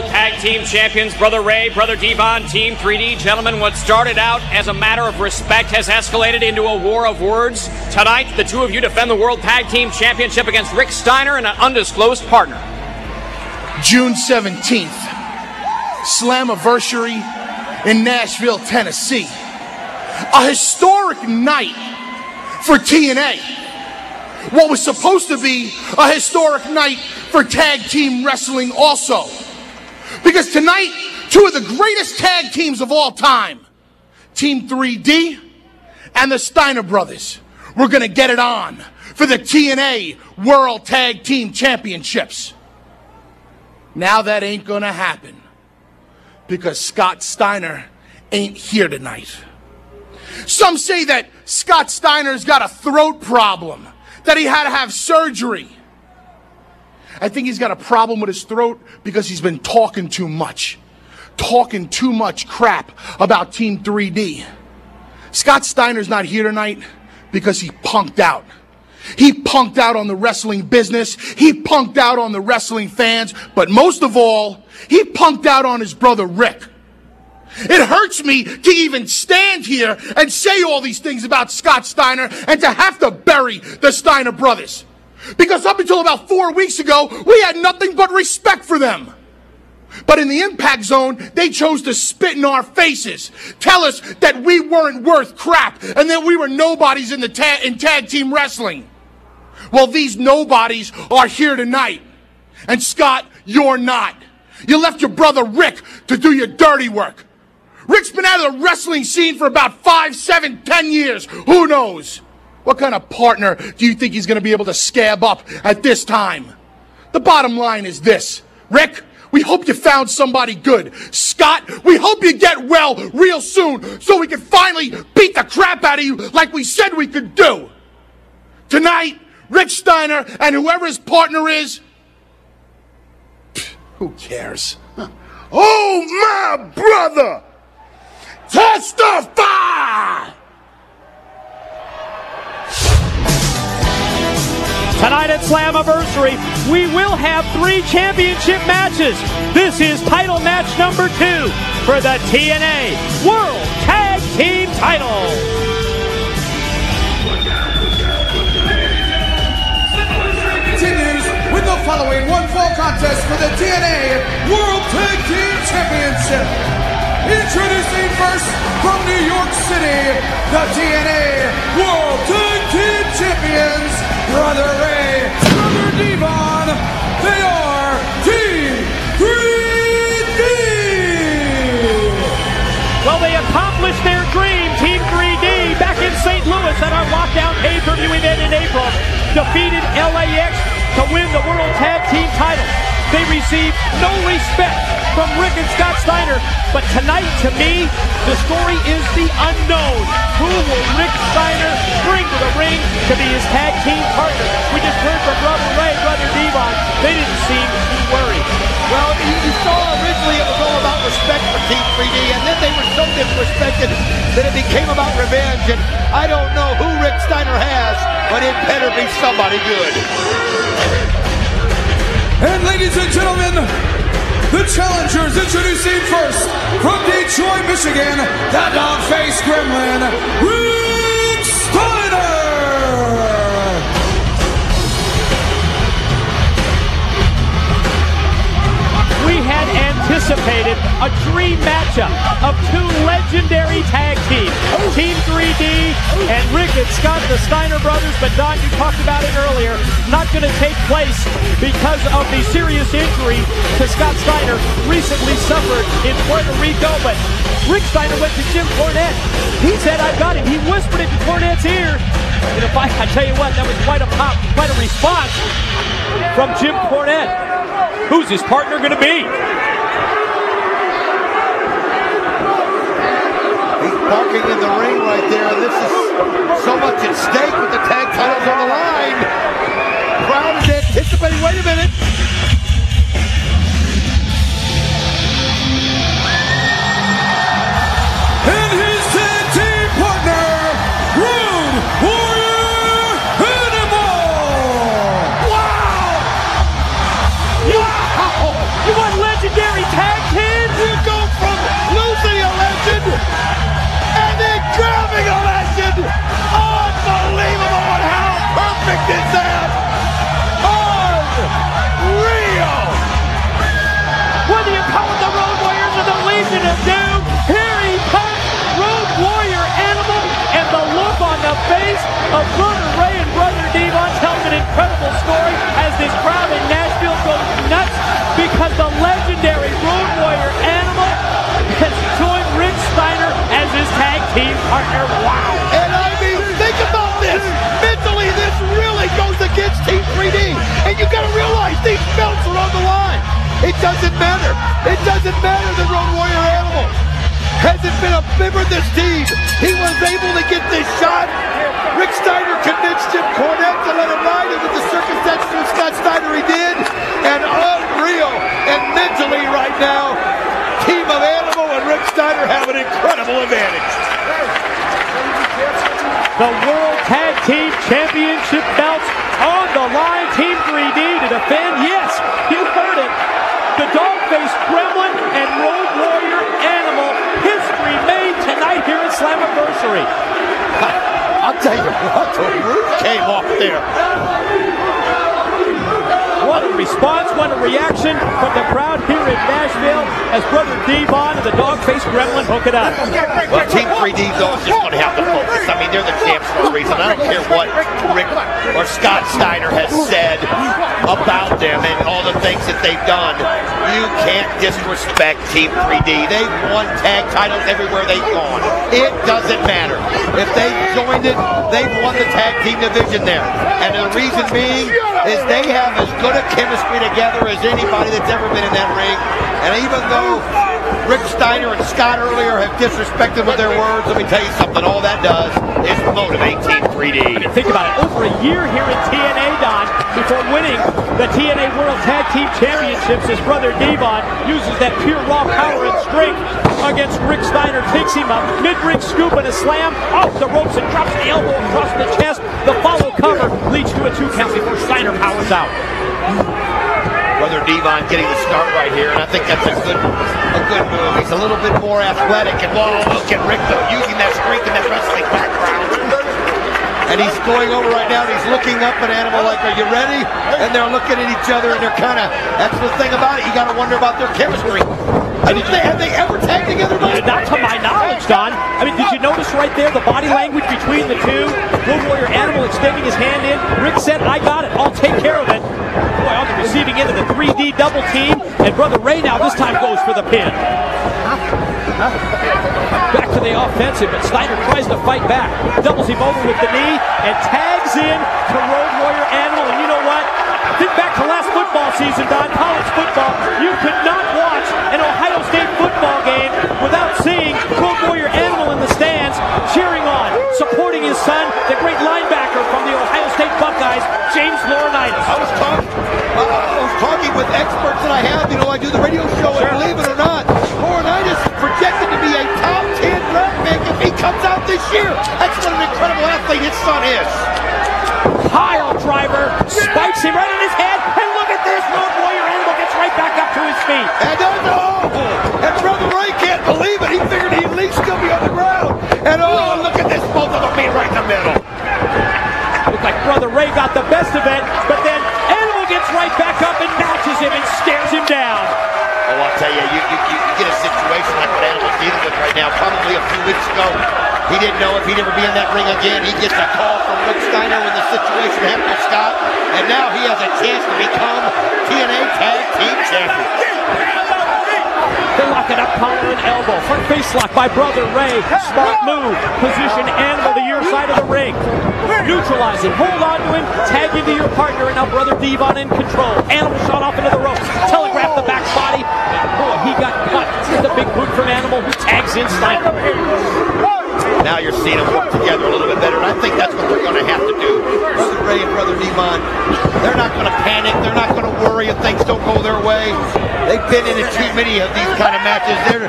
World Tag Team Champions, Brother Ray, Brother Devon, Team 3D. Gentlemen, what started out as a matter of respect has escalated into a war of words. Tonight, the two of you defend the World Tag Team Championship against Rick Steiner and an undisclosed partner. June 17th, Slammiversary in Nashville, Tennessee. A historic night for TNA. What was supposed to be a historic night for tag team wrestling also. Because tonight, two of the greatest tag teams of all time, Team 3D and the Steiner Brothers, were going to get it on for the TNA World Tag Team Championships. Now that ain't going to happen because Scott Steiner ain't here tonight. Some say that Scott Steiner's got a throat problem, that he had to have surgery. I think he's got a problem with his throat because he's been talking too much crap about Team 3D. Scott Steiner's not here tonight because he punked out. He punked out on the wrestling business. He punked out on the wrestling fans. But most of all, he punked out on his brother Rick. It hurts me to even stand here and say all these things about Scott Steiner and to have to bury the Steiner brothers. Because up until about 4 weeks ago, we had nothing but respect for them. But in the Impact Zone, they chose to spit in our faces, tell us that we weren't worth crap and that we were nobodies in tag team wrestling. Well, these nobodies are here tonight. And Scott, you're not. You left your brother Rick to do your dirty work. Rick's been out of the wrestling scene for about 5, 7, 10 years. Who knows? What kind of partner do you think he's going to be able to scab up at this time? The bottom line is this. Rick, we hope you found somebody good. Scott, we hope you get well real soon so we can finally beat the crap out of you like we said we could do. Tonight, Rick Steiner and whoever his partner is, who cares? Oh, my brother! Testify! Tonight at Slammiversary, we will have 3 championship matches. This is title match number 2 for the TNA World Tag Team title. Continues with the following one-fall contest for the TNA World Tag Team Championship. Introducing first from New York City, the TNA World Tag Team Champions, Brother Ray, Brother Devon. They are Team 3D. Well, they accomplished their dream. Team 3D back in St. Louis at our lockdown pay-per-view event in April defeated LAX to win the World Tag Team title. They received no respect from Rick and Scott Steiner, but tonight, to me, the story is the unknown. Who will Rick Steiner bring to the ring to be his tag team partner? We just heard from Brother Ray, Brother Devon. They didn't seem too worried. Well, you saw originally it was all about respect for Team 3D, and then they were so disrespected that it became about revenge, and I don't know who Rick Steiner has, but it better be somebody good. And ladies and gentlemen, the challengers, introducing first from Detroit, Michigan, the dog-faced gremlin, Rick Steiner! We had anticipated a dream matchup of 2 legendary tag teams, Team 3D and Rick and Scott, the Steiner brothers. But Don, you talked about it earlier, not going to take place because of the serious injury to Scott Steiner recently suffered in Puerto Rico. But Rick Steiner went to Jim Cornette. He said, "I've got him." He whispered it in Cornette's ear. And I tell you what, that was quite a pop, quite a response from Jim Cornette. Who's his partner going to be? He's barking in the ring right there. This is so much at stake with the tag titles on the line. Crowd is anticipating. Wait a minute. And his tag team partner, Road Warrior Animal! Wow! You want legendary of Brother Ray and Brother Devon tells an incredible story as this crowd in Nashville goes nuts because the legendary Road Warrior Animal has joined Rick Steiner as his tag team partner. Wow! And I mean, think about this. Mentally, this really goes against Team 3D. And you got to realize these belts are on the line. It doesn't matter. It doesn't matter that Road Warrior Animal hasn't been a member of this team. He was able to get this shot. Rick Steiner convinced Jim Cornette to let him ride it with the circumstances of Scott Steiner he did. And unreal. And mentally right now, Team of Animal and Rick Steiner have an incredible advantage. The World Tag Team Championship belts on the line. Team 3D to defend. Yes, you heard it. The dog-faced gremlin and Road Warrior Animal. History made tonight here at Slammiversary. I'll tell you what, the roof came off there. What a response, what a reaction from the crowd here in Nashville as Brother Devon and the dog-faced gremlin hook it up. Well, Team 3D, though, is just going to have to focus. I mean, they're the champs for a reason. I don't care what Rick or Scott Steiner has said about them and all the things that they've done. You can't disrespect Team 3D. They've won tag titles everywhere they've gone. It doesn't matter. If they've joined it, they've won the tag team division there. And the reason being is they have as good a chemistry together as anybody that's ever been in that ring. And even though Rick Steiner and Scott earlier have disrespected with their words, let me tell you something, all that does is motivate Team 3D. I mean, think about it, over a year here in TNA, Don, before winning the TNA World Tag Team Championships, his brother Devon uses that pure raw power and strength against Rick Steiner, takes him up, mid-ring scoop and a slam, off the ropes and drops the elbow across the chest. The follow cover leads to a 2 count before Steiner powers out. Brother Devon getting the start right here, and I think that's a good move. He's a little bit more athletic, and whoa, look at Rick though, using that strength and that wrestling background. And he's going over right now, and he's looking up at Animal like, are you ready? And they're looking at each other, and they're kind of, that's the thing about it, you got to wonder about their chemistry. Have they ever tagged together? Not to my knowledge, Don. I mean, did you notice right there the body language between the two? Road Warrior Animal extending his hand in. Rick said, I got it. I'll take care of it. Boy, on the receiving end of the 3D double team. And Brother Ray now this time goes for the pin. Back to the offensive, but Steiner tries to fight back. Doubles him over with the knee and tags in to Road Warrior Animal. And you know what? Think back to last football season, Don, college football. You could not watch an Ohio State football game without seeing Road Warrior Animal in the stands cheering on, supporting his son, the great linebacker from the Ohio State Buckeyes, James Laurinaitis. I was talking with experts that I have. You know, I do the radio show, and believe it or not, Laurinaitis is projected to be a top 10 draft pick if he comes out this year. That's what an incredible athlete his son is. Pile driver, spikes him right in his head, and look at this, Road Warrior Animal gets right back up to his feet. And Brother Ray can't believe it. He figured he'd at least still be on the ground. And oh, look at this, both of them being right in the middle. Looks like Brother Ray got the best of it, but then Animal gets right back up and matches him and stares him down. Oh, I'll tell you, you get a situation like what Animal's dealing with right now. Probably a few weeks ago, he didn't know if he'd ever be in that ring again. He gets a call from Rick Steiner when the situation happened to Scott, and now he has a chance to become TNA Tag Team Champion. They lock it up, collar and elbow. Front face lock by Brother Ray. Smart move. Position Animal the near side of the ring. Neutralize him. Hold on to him. Tag into your partner, and now Brother Devon in control. Animal shot off into the ropes. Telegraph the back body. And boy, he got cut. See the big boot from Animal who tags in Steiner. Now you're seeing them work together a little bit better, and I think that's what they're going to have to do. Brother Ray and Brother Devon, they're not going to panic. They're not going to worry if things don't go their way. They've been in too many of these kind of matches. And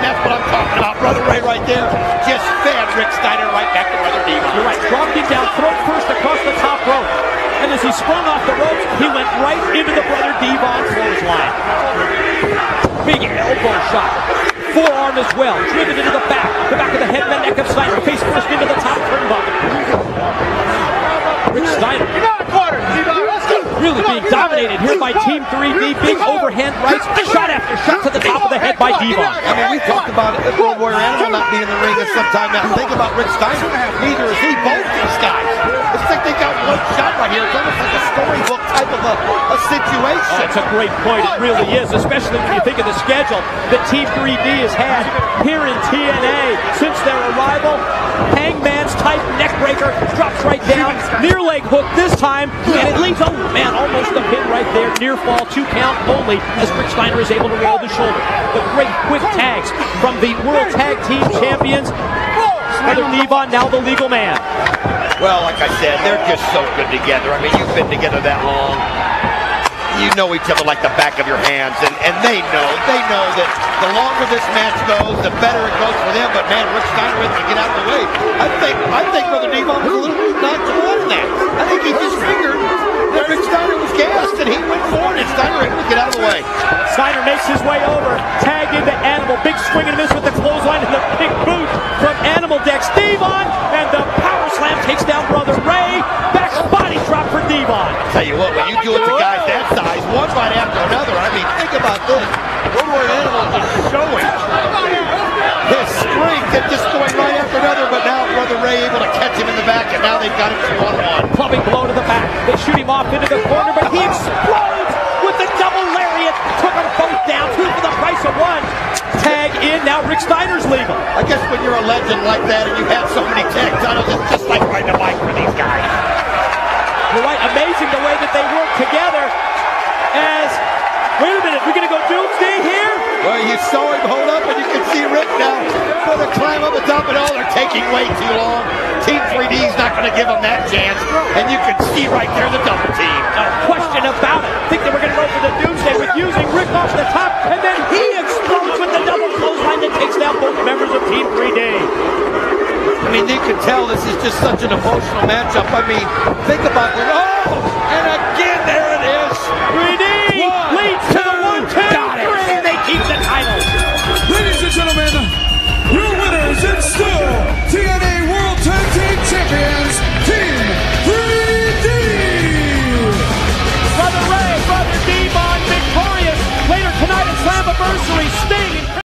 that's what I'm talking about. Brother Ray right there just fed Rick Steiner right back to Brother Devon. You're right. Dropped him down throat first across the top rope. And as he sprung off the ropes, he went right into the Brother Devon clothesline. Big elbow shot. Forearm as well, driven into the back of the head and the neck of Steiner, face first into the top turnbuckle. Rick Steiner really being dominated here by Team 3D. Big overhand rights, shot after shot to the top of the head by by Devon. I mean, we talked about World Warrior Animal not being in the ring at some time now. Think about Rick Steiner. Neither is he. Both these guys. It's like they got one shot right here. It's almost like a storybook type of a situation. That's a great point. It really is, especially when you think of the schedule that Team 3D has had here in TNA since their arrival. Hangman's type neckbreaker drops right down. Near leg hook this time, and it leads, oh man, almost a pin right there. Near fall, 2 count only as Rick Steiner is able to roll the shoulder. The great quick tags from the World Tag Team Champions. Brother Devon, now the legal man. Well, like I said, they're just so good together. I mean, you've been together that long. You know each other like the back of your hands, and they know that the longer this match goes, the better it goes for them. But man, Rick Steiner is going to get out of the way. I think Brother Devon was a little nonchalant in that. I think he just figured that Rick Steiner was gassed, and he went forward, and Steiner able to get out of the way. Steiner makes his way over, tagged into Animal. Big swing and miss with the clothesline and the big boot from Animal Dex. Devon, and the power slam takes down Brother Ray. Back body drop for Devon. Tell you what, when you do it to guys that size, one right after another, I mean, think about this. World Warrior Animal is showing his strength and just going right after another, but now Brother Ray able to catch him in the back, and now they've got him one-on-one. Clubbing blow to the back. They shoot him off into the corner, but he explodes with the double lariat. Took them both down, 2 for the price of 1. Tag in, now Rick Steiner's legal. I guess when you're a legend like that and you have so many tag titles, it's just like riding a bike for these guys. You're right, amazing the way that they work together as, wait a minute, we're going to go Doomsday here? Well, you saw him hold up, and you can see Rick now for the climb up the top, and all they're taking way too long. Team 3D's not going to give them that chance, and you can see right there the double team. No question about it. I think they were going to go for the Doomsday with using Rick off the top, and then he explodes with the double clothesline that takes down both members of Team 3D. I mean, you can tell this is just such an emotional matchup. I mean, think about it. Oh, and